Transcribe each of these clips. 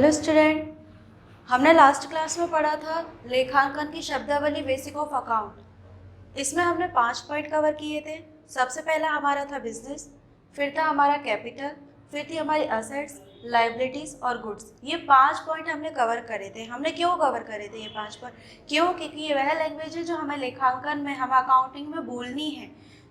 Hello student, हमने last class में पढ़ा था लेखांकन की शब्दावली बेसिक ऑफ अकाउंट। इसमें हमने 5 पॉइंट कवर किए थे। सबसे पहला हमारा था बिजनेस, फिर था हमारा कैपिटल, फिर थी हमारी असेट्स, लाइबिलिटीज़ और गुड्स। ये 5 पॉइंट हमने कवर करे थे। हमने क्यों कवर करे थे ये 5 पॉइंट? क्यों? क्योंकि ये वह लैंग्वेज है जो हमें लेखांकन में, हमें अकाउंटिंग में बोलनी है,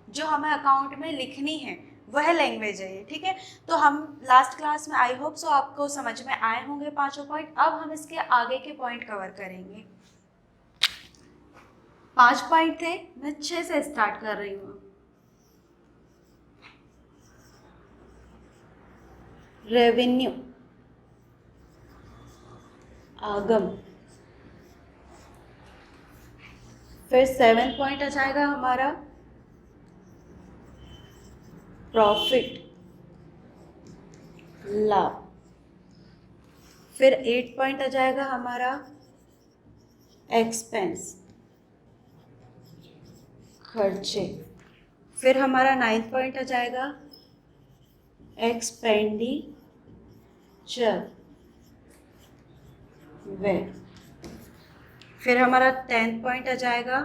जो हमें अकाउंट में लिखनी है, वह लैंग्वेज है ये। ठीक है, तो हम लास्ट क्लास में आई होप सो आपको समझ में आए होंगे पांचों पॉइंट। अब हम इसके आगे के पॉइंट कवर करेंगे। 5 पॉइंट थे, मैं 6 से स्टार्ट कर रही हूँ। रेवेन्यू, आगम। फिर 7 पॉइंट आ जाएगा हमारा प्रॉफिट, लाभ। फिर 8 पॉइंट आ जाएगा हमारा एक्सपेंस, खर्चे। फिर हमारा 9th पॉइंट आ जाएगा एक्सपेंडिचर, व्यय। फिर हमारा 10th पॉइंट आ जाएगा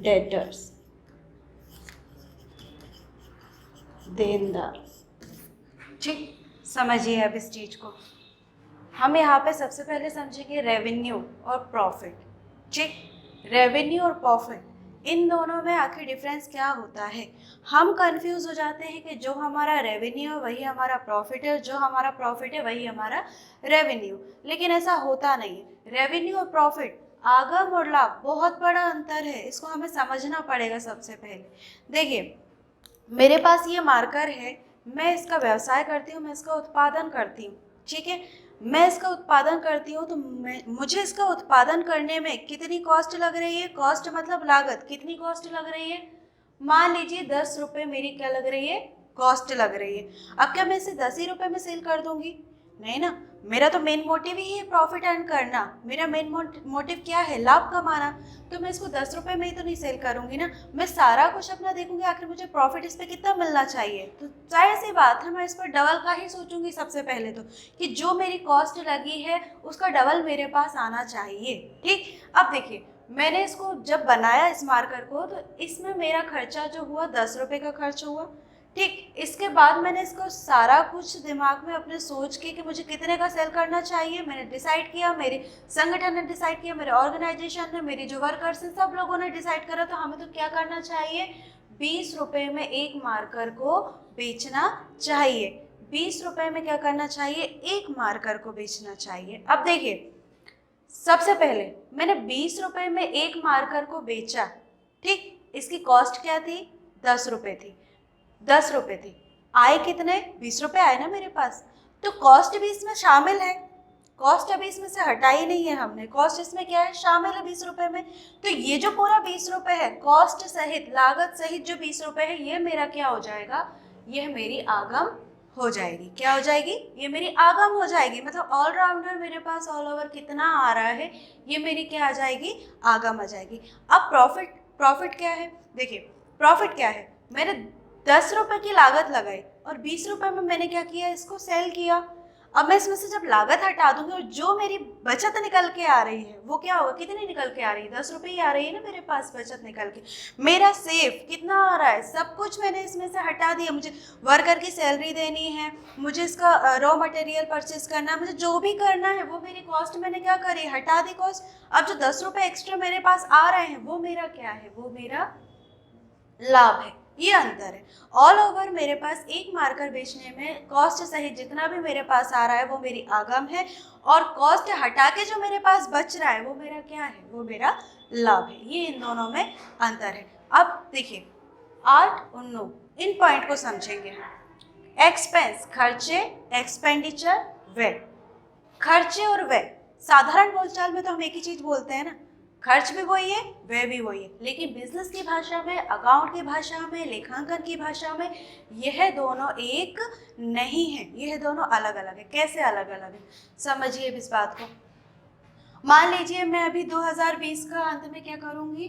डेटर्स, देनदार। ठीक, समझिए अब इस चीज को। हम यहाँ पे सबसे पहले समझेंगे रेवेन्यू और प्रॉफिट। ठीक, रेवेन्यू और प्रॉफिट, इन दोनों में आखिर डिफरेंस क्या होता है? हम कंफ्यूज हो जाते हैं कि जो हमारा रेवेन्यू है वही हमारा प्रॉफिट है, जो हमारा प्रॉफिट है वही हमारा रेवेन्यू। लेकिन ऐसा होता नहीं है। रेवेन्यू और प्रॉफिट, आगम और लाभ, बहुत बड़ा अंतर है। इसको हमें समझना पड़ेगा सबसे पहले। देखिए, मेरे पास ये मार्कर है, मैं इसका व्यवसाय करती हूँ, मैं इसका उत्पादन करती हूँ। ठीक है, मैं इसका उत्पादन करती हूँ तो मुझे इसका उत्पादन करने में कितनी कॉस्ट लग रही है? कॉस्ट मतलब लागत। कितनी कॉस्ट लग रही है? मान लीजिए 10 रुपये मेरी क्या लग रही है? कॉस्ट लग रही है। अब क्या मैं इसे 10 ही रुपये में सेल कर दूंगी? नहीं ना, मेरा तो मेन मोटिव ही है प्रॉफिट अर्न करना। मेरा मेन मोटिव क्या है? लाभ कमाना। तो मैं इसको 10 रुपये में ही तो नहीं सेल करूंगी ना, मैं सारा कुछ अपना देखूंगी आखिर मुझे प्रॉफिट इस पर कितना मिलना चाहिए। तो जाहिर सी बात है मैं इस पर डबल का ही सोचूंगी सबसे पहले तो, कि जो मेरी कॉस्ट लगी है उसका डबल मेरे पास आना चाहिए। ठीक, अब देखिए, मैंने इसको जब बनाया इस मार्कर को, तो इसमें मेरा खर्चा जो हुआ 10 रुपये का खर्च हुआ। ठीक, इसके बाद मैंने इसको सारा कुछ दिमाग में अपने सोच के कि मुझे कितने का सेल करना चाहिए मैंने डिसाइड किया, मेरे संगठन ने डिसाइड किया, मेरे ऑर्गेनाइजेशन ने, मेरी जो वर्कर्स हैं, सब लोगों ने डिसाइड करा। तो हमें तो क्या करना चाहिए? 20 रुपये में एक मार्कर को बेचना चाहिए। 20 रुपये में क्या करना चाहिए? एक मार्कर को बेचना चाहिए। अब देखिए, सबसे पहले मैंने 20 रुपये में एक मार्कर को बेचा। ठीक, इसकी कॉस्ट क्या थी? 10 रुपये थी। 10 रुपये थी, आए कितने? 20 रुपये आए ना मेरे पास। तो कॉस्ट भी इसमें शामिल है, कॉस्ट अभी इसमें से हटाई नहीं है हमने। कॉस्ट इसमें क्या है? शामिल है 20 रुपये में। तो ये जो पूरा 20 रुपये है, कॉस्ट सहित, लागत सहित जो 20 रुपये है, ये मेरा क्या हो जाएगा? यह मेरी आगम हो जाएगी। क्या हो जाएगी? ये मेरी आगम हो जाएगी। मतलब ऑलराउंडर मेरे पास ऑल ओवर कितना आ रहा है, ये मेरी क्या आ जाएगी? आगम आ जाएगी। अब प्रॉफिट, प्रॉफिट क्या है? देखिए, प्रॉफिट क्या है? मैंने 10 रुपये की लागत लगाई और 20 रुपये में मैंने क्या किया? इसको सेल किया। अब मैं इसमें से जब लागत हटा दूंगी और जो मेरी बचत निकल के आ रही है वो क्या होगा? कितनी निकल के आ रही है? 10 रुपये ही आ रही है ना मेरे पास बचत निकल के। मेरा सेफ कितना आ रहा है? सब कुछ मैंने इसमें से हटा दिया। मुझे वर्कर की सैलरी देनी है, मुझे इसका रॉ मटेरियल परचेज करना है, मुझे जो भी करना है वो मेरी कॉस्ट मैंने क्या करी? हटा दी कॉस्ट। अब जो 10 रुपये एक्स्ट्रा मेरे पास आ रहे हैं वो मेरा क्या है? वो मेरा लाभ है। ये अंतर है। ऑल ओवर मेरे पास एक मार्कर बेचने में कॉस्ट सहित जितना भी मेरे पास आ रहा है वो मेरी आगम है, और कॉस्ट हटा के जो मेरे पास बच रहा है वो मेरा क्या है? वो मेरा लाभ है। ये इन दोनों में अंतर है। अब देखिए, 8 और 9 इन पॉइंट को समझेंगे। एक्सपेंस, खर्चे, एक्सपेंडिचर, व्यय। खर्चे और व्यय, साधारण बोलचाल में तो हम एक ही चीज बोलते हैं ना, खर्च भी वही है, व्यय भी वही है। लेकिन बिजनेस की भाषा में, अकाउंट की भाषा में, लेखांकन की भाषा में यह दोनों एक नहीं है, यह दोनों अलग अलग है। कैसे अलग अलग है? समझिए इस बात को। मान लीजिए मैं अभी 2020 का अंत में क्या करूंगी?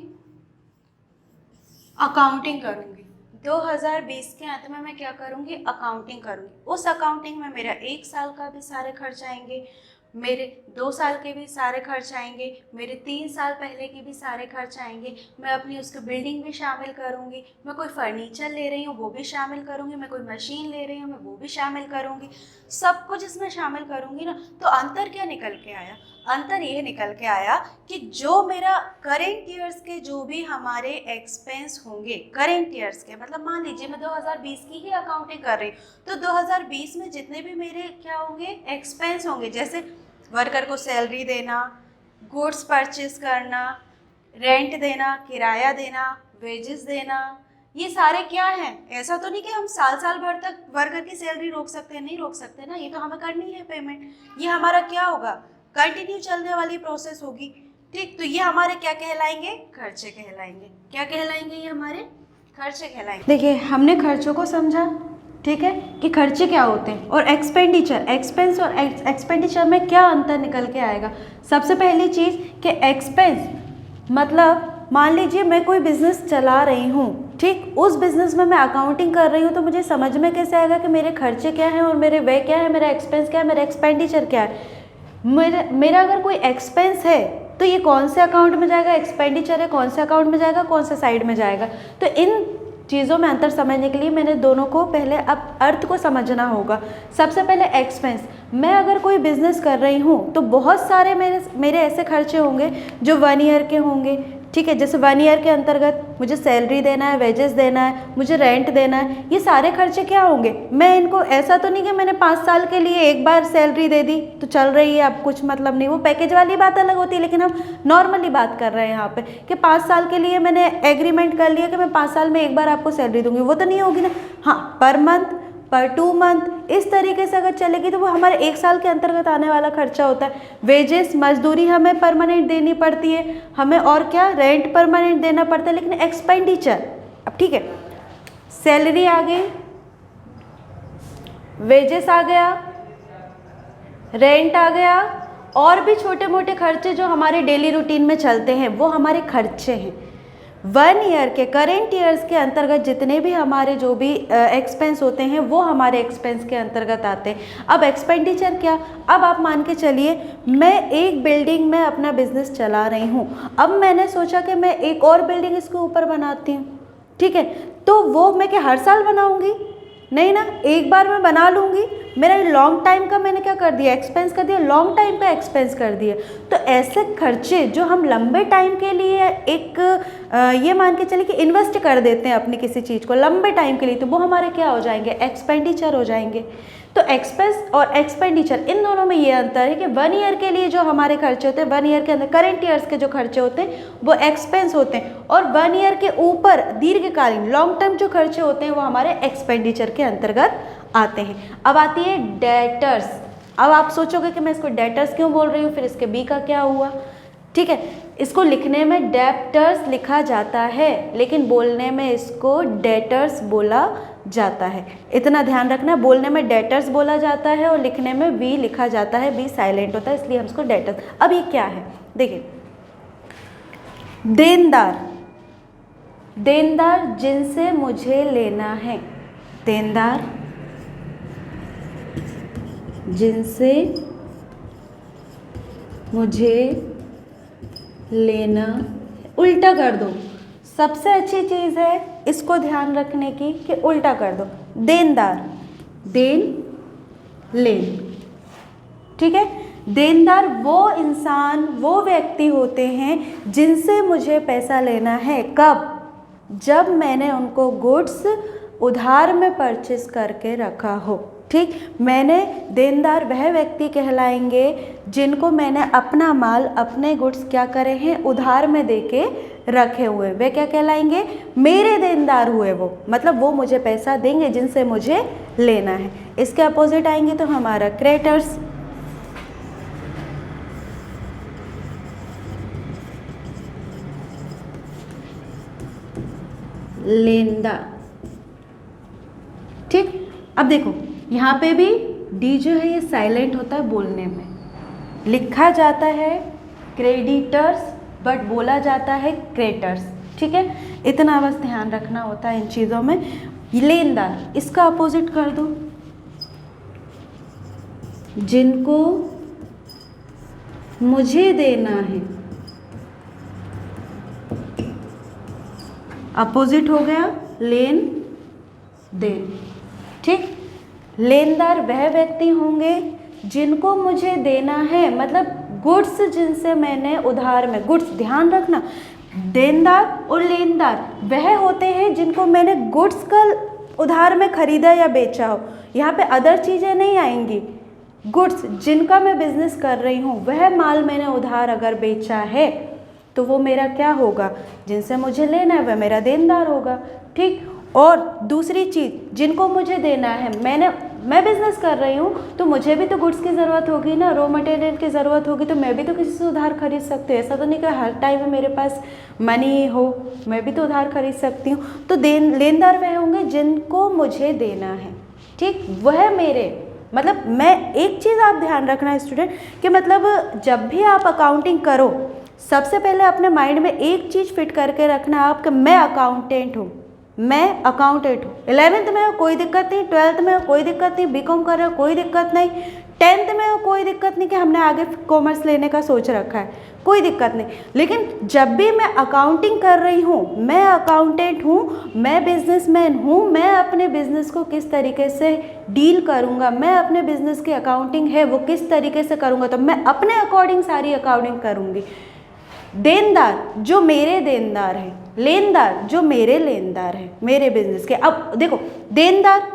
अकाउंटिंग करूंगी। 2020 के अंत में मैं क्या करूँगी, अकाउंटिंग करूँगी। उस अकाउंटिंग में मेरा 1 साल का भी सारे खर्च आएंगे, मेरे 2 साल के भी सारे खर्च आएंगे, मेरे 3 साल पहले के भी सारे खर्च आएंगे। मैं अपनी उसकी बिल्डिंग भी शामिल करूँगी, मैं कोई फर्नीचर ले रही हूँ वो भी शामिल करूँगी, मैं कोई मशीन ले रही हूँ मैं वो भी शामिल करूँगी। सब कुछ इसमें शामिल करूँगी ना, तो अंतर क्या निकल के आया? अंतर ये निकल के आया कि जो मेरा करेंट ईयर्स के जो भी हमारे एक्सपेंस होंगे, करेंट ईयर्स के मतलब मान लीजिए मैं 2020 की ही अकाउंटिंग कर रही हूँ, तो 2020 में जितने भी मेरे क्या होंगे, एक्सपेंस होंगे, जैसे वर्कर को सैलरी देना, गुड्स परचेज करना, रेंट देना, किराया देना, वेजेस देना, ये सारे क्या हैं? ऐसा तो नहीं कि हम साल साल भर तक वर्कर की सैलरी रोक सकते हैं, नहीं रोक सकते ना, ये तो हमें करनी है पेमेंट। ये हमारा क्या होगा, कंटिन्यू चलने वाली प्रोसेस होगी। ठीक, तो ये हमारे क्या कहलाएंगे, खर्चे कहलाएंगे। क्या कहलाएंगे? ये हमारे खर्चे कहलाएंगे। देखिए हमने खर्चों को समझा, ठीक है, कि खर्चे क्या होते हैं, और एक्सपेंडिचर, एक्सपेंस और एक्सपेंडिचर में क्या अंतर निकल के आएगा। सबसे पहली चीज़ कि एक्सपेंस मतलब मान लीजिए मैं कोई बिज़नेस चला रही हूँ, ठीक, उस बिज़नेस में मैं अकाउंटिंग कर रही हूँ, तो मुझे समझ में कैसे आएगा कि मेरे खर्चे क्या हैं और मेरे व्यय क्या है, मेरा एक्सपेंस क्या है, मेरा एक्सपेंडिचर क्या है। मेरा अगर कोई एक्सपेंस है तो ये कौन से अकाउंट में जाएगा, एक्सपेंडिचर है कौन से अकाउंट में जाएगा, कौन से साइड में जाएगा। तो इन चीज़ों में अंतर समझने के लिए मैंने दोनों को पहले अब अर्थ को समझना होगा। सबसे पहले एक्सपेंस, मैं अगर कोई बिज़नेस कर रही हूँ तो बहुत सारे मेरे ऐसे खर्चे होंगे जो 1 ईयर के होंगे, ठीक है, जैसे 1 ईयर के अंतर्गत मुझे सैलरी देना है, वेजेस देना है, मुझे रेंट देना है, ये सारे खर्चे क्या होंगे। मैं इनको ऐसा तो नहीं कि मैंने 5 साल के लिए एक बार सैलरी दे दी तो चल रही है, अब कुछ मतलब नहीं, वो पैकेज वाली बात अलग होती है, लेकिन हम नॉर्मली बात कर रहे हैं यहाँ पे कि 5 साल के लिए मैंने एग्रीमेंट कर लिया कि मैं 5 साल में एक बार आपको सैलरी दूंगी, वो तो नहीं होगी ना। हाँ, पर मंथ, पर 2 मंथ, इस तरीके से अगर चलेगी तो वो हमारे 1 साल के अंतर्गत आने वाला खर्चा होता है। वेजेस, मजदूरी हमें परमानेंट देनी पड़ती है, हमें और क्या, रेंट परमानेंट देना पड़ता है। लेकिन एक्सपेंडिचर, अब ठीक है, सैलरी आ गई, वेजेस आ गया, रेंट आ गया, और भी छोटे मोटे खर्चे जो हमारे डेली रूटीन में चलते हैं वो हमारे खर्चे हैं। 1 ईयर के, करेंट ईयर्स के अंतर्गत जितने भी हमारे जो भी एक्सपेंस होते हैं वो हमारे एक्सपेंस के अंतर्गत आते हैं। अब एक्सपेंडिचर क्या, अब आप मान के चलिए मैं एक बिल्डिंग में अपना बिजनेस चला रही हूँ, अब मैंने सोचा कि मैं एक और बिल्डिंग इसके ऊपर बनाती हूँ, ठीक है, तो वो मैं क्या हर साल बनाऊँगी, नहीं ना, एक बार मैं बना लूँगी। मेरा लॉन्ग टाइम का मैंने क्या कर दिया, एक्सपेंस कर दिया, लॉन्ग टाइम का एक्सपेंस कर दिया। तो ऐसे खर्चे जो हम लंबे टाइम के लिए एक ये मान के चलिए कि इन्वेस्ट कर देते हैं अपनी किसी चीज़ को लंबे टाइम के लिए, तो वो हमारे क्या हो जाएंगे, एक्सपेंडिचर हो जाएंगे। तो एक्सपेंस और एक्सपेंडिचर, इन दोनों में ये अंतर है कि 1 ईयर के लिए जो हमारे खर्चे होते हैं, 1 ईयर के अंदर करेंट ईयर्स के जो खर्चे होते हैं वो एक्सपेंस होते हैं, और 1 ईयर के ऊपर दीर्घकालीन लॉन्ग टर्म जो खर्चे होते हैं वो हमारे एक्सपेंडिचर के अंतर्गत आते हैं। अब आती है डेटर्स। अब आप सोचोगे कि मैं इसको डेटर्स क्यों बोल रही हूँ, फिर इसके बी का क्या हुआ, ठीक है, इसको लिखने में डेप्टर्स लिखा जाता है लेकिन बोलने में इसको डेटर्स बोला जाता है। इतना ध्यान रखना, बोलने में डेटर्स बोला जाता है और लिखने में वी लिखा जाता है, बी साइलेंट होता है, इसलिए हम इसको डेटर्स। अब ये क्या है, देखिए, देनदार, देनदार जिनसे मुझे लेना है, देनदार जिनसे मुझे लेना, उल्टा कर दो, सबसे अच्छी चीज़ है इसको ध्यान रखने की कि उल्टा कर दो, देनदार, देन लेन, ठीक है। देनदार वो इंसान, वो व्यक्ति होते हैं जिनसे मुझे पैसा लेना है, कब, जब मैंने उनको गुड्स उधार में परचेस करके रखा हो, ठीक। मैंने देनदार वह व्यक्ति कहलाएंगे जिनको मैंने अपना माल, अपने गुड्स क्या करे हैं, उधार में देके रखे हुए, वे क्या कहलाएंगे, मेरे देनदार हुए वो, मतलब वो मुझे पैसा देंगे जिनसे मुझे लेना है। इसके अपोजिट आएंगे तो हमारा क्रेडिटर्स, लेनदार, ठीक। अब देखो यहाँ पे भी डी जो है ये साइलेंट होता है, बोलने में लिखा जाता है क्रेडिटर्स बट बोला जाता है क्रेडिटर्स, ठीक है, इतना बस ध्यान रखना होता है इन चीज़ों में। लेनदार, इसका अपोजिट कर दो, जिनको मुझे देना है, अपोजिट हो गया लेन देन। ठीक, लेनदार वह व्यक्ति होंगे जिनको मुझे देना है, मतलब गुड्स जिनसे मैंने उधार में, गुड्स ध्यान रखना, देनदार और लेनदार वह होते हैं जिनको मैंने गुड्स का उधार में खरीदा या बेचा हो। यहाँ पे अदर चीज़ें नहीं आएंगी। गुड्स जिनका मैं बिजनेस कर रही हूँ, वह माल मैंने उधार अगर बेचा है तो वो मेरा क्या होगा, जिनसे मुझे लेना है वह मेरा देनदार होगा। ठीक, और दूसरी चीज़, जिनको मुझे देना है, मैं बिजनेस कर रही हूँ तो मुझे भी तो गुड्स की ज़रूरत होगी ना, रॉ मटेरियल की ज़रूरत होगी, तो मैं भी तो किसी से उधार खरीद सकती हूँ। ऐसा तो नहीं कि हर टाइम मेरे पास मनी हो, मैं भी तो उधार खरीद सकती हूँ। तो लेनदार वह होंगे जिनको मुझे देना है। ठीक, वह मेरे, मतलब मैं, एक चीज़ आप ध्यान रखना स्टूडेंट कि मतलब जब भी आप अकाउंटिंग करो, सबसे पहले अपने माइंड में एक चीज़ फिट करके रखना आप कि मैं अकाउंटेंट हूँ, मैं अकाउंटेंट हूँ। 11th में हो कोई दिक्कत नहीं, 12th में हो कोई दिक्कत नहीं, बीकॉम कर रहे हो कोई दिक्कत नहीं, 10th में हो कोई दिक्कत नहीं कि हमने आगे कॉमर्स लेने का सोच रखा है, कोई दिक्कत नहीं। लेकिन जब भी मैं अकाउंटिंग कर रही हूँ, मैं अकाउंटेंट हूँ, मैं बिजनेसमैन हूँ, मैं अपने बिजनेस को किस तरीके से डील करूँगा, मैं अपने बिजनेस की अकाउंटिंग है वो किस तरीके से करूँगा, तो मैं अपने अकॉर्डिंग सारी अकाउंटिंग करूँगी। देनदार जो मेरे देनदार हैं, लेनदार जो मेरे लेनदार हैं मेरे बिजनेस के। अब देखो, देनदार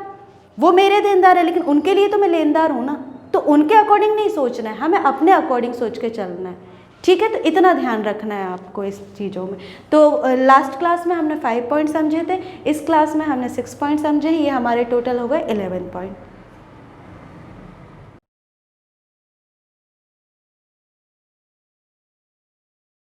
वो मेरे देनदार है, लेकिन उनके लिए तो मैं लेनदार हूँ ना, तो उनके अकॉर्डिंग नहीं सोचना है, हमें अपने अकॉर्डिंग सोच के चलना है। ठीक है, तो इतना ध्यान रखना है आपको इस चीज़ों में। तो लास्ट क्लास में हमने 5 पॉइंट समझे थे, इस क्लास में हमने 6 पॉइंट समझे, ये हमारे टोटल हो गए 11 पॉइंट।